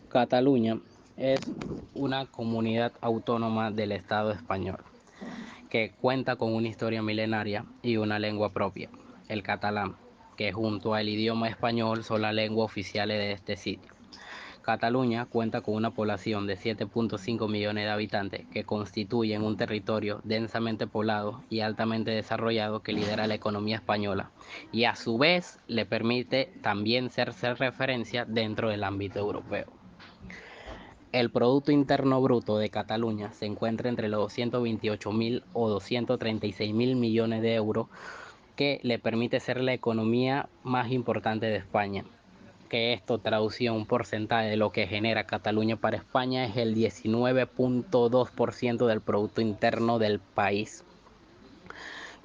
Cataluña es una comunidad autónoma del Estado español que cuenta con una historia milenaria y una lengua propia, el catalán, que junto al idioma español son la lengua oficial de este sitio. Cataluña cuenta con una población de 7.5 millones de habitantes que constituyen un territorio densamente poblado y altamente desarrollado que lidera la economía española y a su vez le permite también ser referencia dentro del ámbito europeo. El Producto Interno Bruto de Cataluña se encuentra entre los 228.000 o 236.000 millones de euros, que le permite ser la economía más importante de España. Que esto traducido en un porcentaje de lo que genera Cataluña para España es el 19.2% del Producto Interno del país.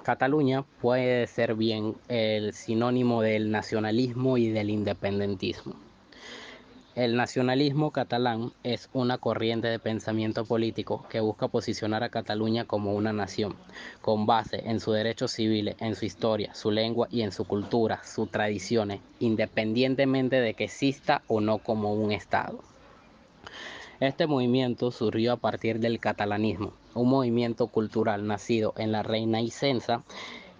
Cataluña puede ser bien el sinónimo del nacionalismo y del independentismo. El nacionalismo catalán es una corriente de pensamiento político que busca posicionar a Cataluña como una nación, con base en sus derechos civiles, en su historia, su lengua y en su cultura, sus tradiciones, independientemente de que exista o no como un Estado. Este movimiento surgió a partir del catalanismo, un movimiento cultural nacido en la Renaixença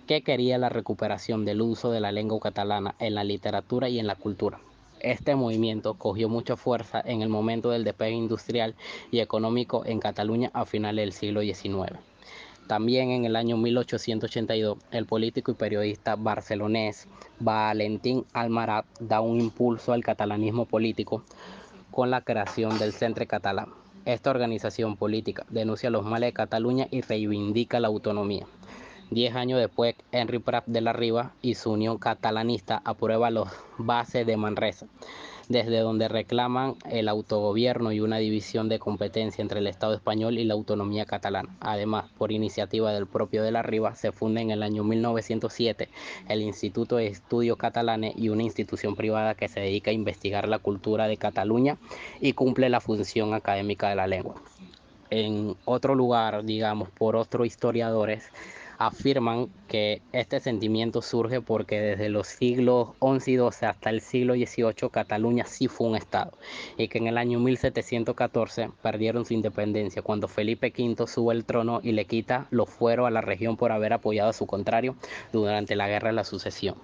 que quería la recuperación del uso de la lengua catalana en la literatura y en la cultura. Este movimiento cogió mucha fuerza en el momento del despegue industrial y económico en Cataluña a finales del siglo XIX. También en el año 1882, el político y periodista barcelonés Valentín Almaraz da un impulso al catalanismo político con la creación del Centre Català. Esta organización política denuncia los males de Cataluña y reivindica la autonomía. 10 años después, Henry Prat de la Riba y su Unión Catalanista aprueba los bases de Manresa, desde donde reclaman el autogobierno y una división de competencia entre el Estado español y la autonomía catalana. Además, por iniciativa del propio de la Riba, se funda en el año 1907 el Instituto de Estudios Catalanes y una institución privada que se dedica a investigar la cultura de Cataluña y cumple la función académica de la lengua. En otro lugar, digamos, por otros historiadores, afirman que este sentimiento surge porque desde los siglos XI y XII hasta el siglo XVIII Cataluña sí fue un estado y que en el año 1714 perdieron su independencia cuando Felipe V sube al trono y le quita los fueros a la región por haber apoyado a su contrario durante la Guerra de la Sucesión.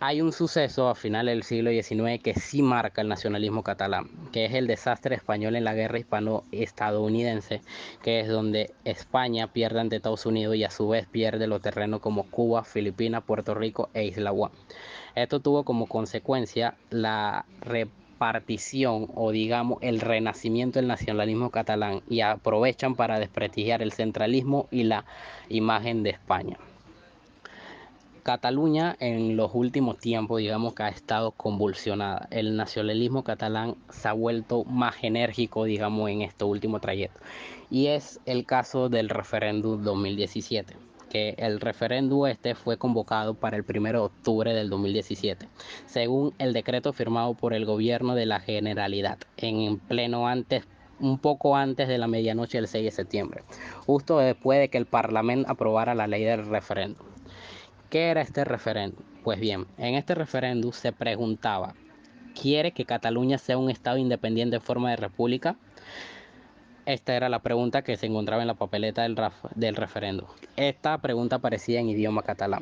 Hay un suceso a finales del siglo XIX que sí marca el nacionalismo catalán, que es el desastre español en la guerra hispano-estadounidense, que es donde España pierde ante Estados Unidos y a su vez pierde los terrenos como Cuba, Filipinas, Puerto Rico e Isla Guam. Esto tuvo como consecuencia la repartición o digamos el renacimiento del nacionalismo catalán y aprovechan para desprestigiar el centralismo y la imagen de España. Cataluña en los últimos tiempos, digamos que ha estado convulsionada. El nacionalismo catalán se ha vuelto más enérgico, digamos, en este último trayecto. Y es el caso del referéndum 2017, que el referéndum este fue convocado para el 1 de octubre del 2017, según el decreto firmado por el gobierno de la Generalidad, en pleno antes un poco antes de la medianoche del 6 de septiembre, justo después de que el Parlamento aprobara la ley del referéndum. ¿Qué era este referéndum? Pues bien, en este referéndum se preguntaba, ¿quiere que Cataluña sea un estado independiente en forma de república? Esta era la pregunta que se encontraba en la papeleta del referéndum. Esta pregunta aparecía en idioma catalán.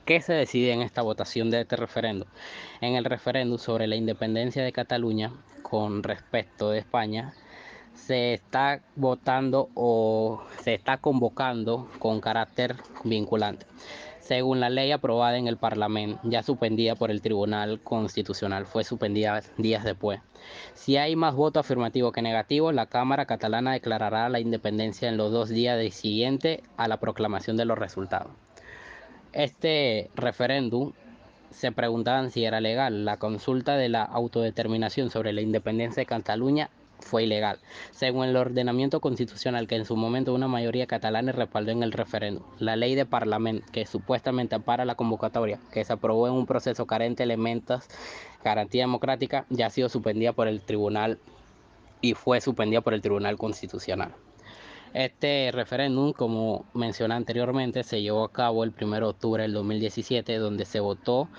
¿Qué se decide en esta votación de este referéndum? En el referéndum sobre la independencia de Cataluña con respecto de España, se está votando o se está convocando con carácter vinculante, según la ley aprobada en el Parlamento, ya suspendida por el Tribunal Constitucional, fue suspendida días después. Si hay más votos afirmativos que negativos, la Cámara catalana declarará la independencia en los 2 días siguientes a la proclamación de los resultados. Este referéndum se preguntaban si era legal. La consulta de la autodeterminación sobre la independencia de Cataluña fue ilegal, según el ordenamiento constitucional que en su momento una mayoría catalana respaldó en el referéndum. La ley de Parlamento, que supuestamente ampara la convocatoria, que se aprobó en un proceso carente de elementos garantía democrática, ya ha sido suspendida por el tribunal y fue suspendida por el Tribunal Constitucional. Este referéndum, como mencioné anteriormente, se llevó a cabo el 1 de octubre del 2017, donde se votó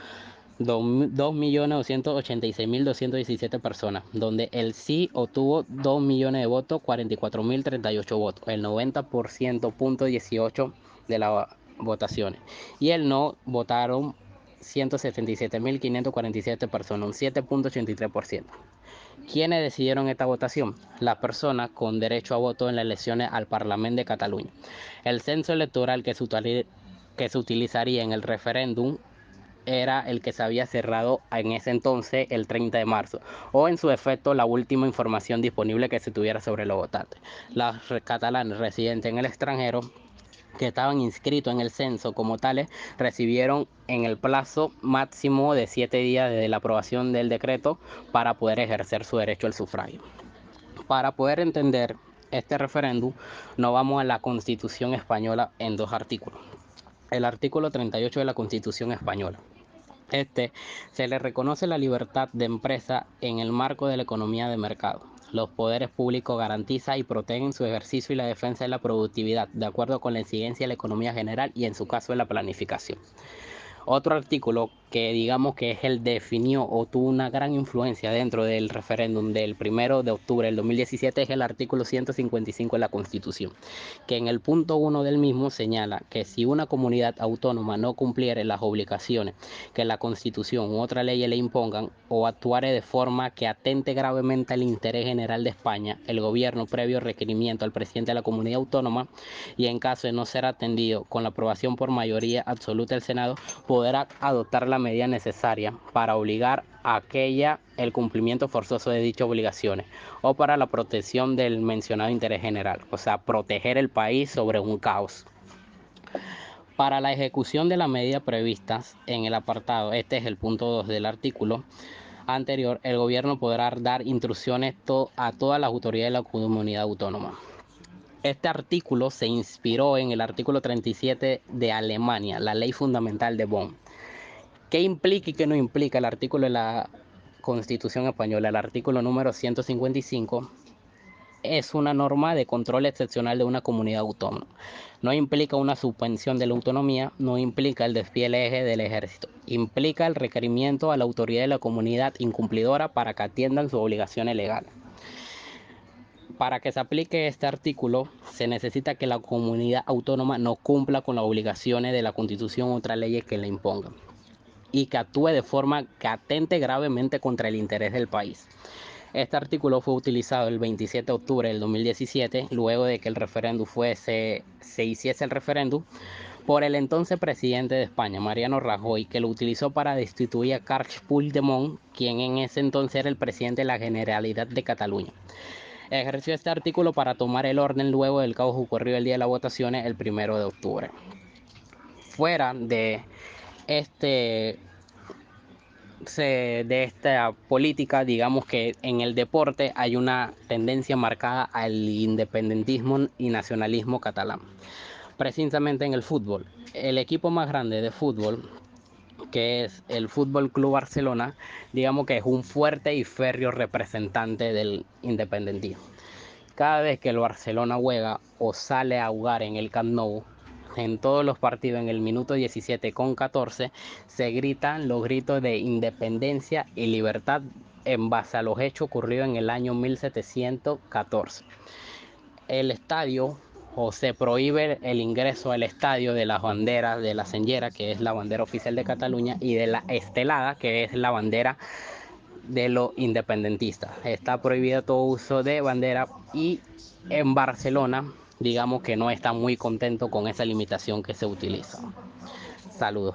2.286.217 personas, donde el sí obtuvo 2 millones de votos, 44.038 votos, el 90.18% de las votaciones. Y el no votaron 177.547 personas, un 7.83%. ¿Quiénes decidieron esta votación? Las personas con derecho a voto en las elecciones al Parlamento de Cataluña. El censo electoral que se utilizaría en el referéndum era el que se había cerrado en ese entonces, el 30 de marzo, o en su efecto la última información disponible que se tuviera sobre los votantes. Los catalanes residentes en el extranjero que estaban inscritos en el censo como tales recibieron en el plazo máximo de 7 días desde la aprobación del decreto para poder ejercer su derecho al sufragio. Para poder entender este referéndum, nos vamos a la Constitución española en dos artículos. El artículo 38 de la Constitución española. Se le reconoce la libertad de empresa en el marco de la economía de mercado. Los poderes públicos garantizan y protegen su ejercicio y la defensa de la productividad, de acuerdo con la incidencia de la economía general y en su caso de la planificación. Otro artículo que digamos que es el definió o tuvo una gran influencia dentro del referéndum del 1 de octubre del 2017 es el artículo 155 de la Constitución, que en el punto 1 del mismo señala que si una comunidad autónoma no cumpliere las obligaciones que la Constitución u otra ley le impongan o actuare de forma que atente gravemente al interés general de España, el gobierno, previo requerimiento al presidente de la comunidad autónoma y en caso de no ser atendido con la aprobación por mayoría absoluta del Senado, podrá adoptar la medida necesaria para obligar a aquella el cumplimiento forzoso de dichas obligaciones o para la protección del mencionado interés general, o sea, proteger el país sobre un caos. Para la ejecución de las medidas previstas en el apartado, este es el punto 2 del artículo anterior, el gobierno podrá dar instrucciones a todas las autoridades de la comunidad autónoma. Este artículo se inspiró en el artículo 37 de Alemania, la ley fundamental de Bonn. ¿Qué implica y qué no implica el artículo de la Constitución española? El artículo número 155 es una norma de control excepcional de una comunidad autónoma. No implica una suspensión de la autonomía, no implica el despliegue del ejército. Implica el requerimiento a la autoridad de la comunidad incumplidora para que atiendan sus obligaciones legales. Para que se aplique este artículo, se necesita que la comunidad autónoma no cumpla con las obligaciones de la Constitución u otras leyes que le impongan y que actúe de forma que atente gravemente contra el interés del país. Este artículo fue utilizado el 27 de octubre del 2017, luego de que el referéndum se hiciese el referéndum, por el entonces presidente de España, Mariano Rajoy, que lo utilizó para destituir a Carles Puigdemont, quien en ese entonces era el presidente de la Generalidad de Cataluña. Ejerció este artículo para tomar el orden luego del caos ocurrido el día de las votaciones, el 1 de octubre. Fuera este de esta política, digamos que en el deporte hay una tendencia marcada al independentismo y nacionalismo catalán. Precisamente en el fútbol, el equipo más grande de fútbol, que es el Fútbol Club Barcelona, digamos que es un fuerte y férreo representante del independentismo. Cada vez que el Barcelona juega o sale a jugar en el Camp Nou, en todos los partidos en el minuto 17:14 se gritan los gritos de independencia y libertad en base a los hechos ocurridos en el año 1714. El estadio o se prohíbe el ingreso al estadio de las banderas de la senyera, que es la bandera oficial de Cataluña, y de la estelada, que es la bandera de los independentistas. Está prohibido todo uso de bandera y en Barcelona digamos que no está muy contento con esa limitación que se utiliza. Saludos.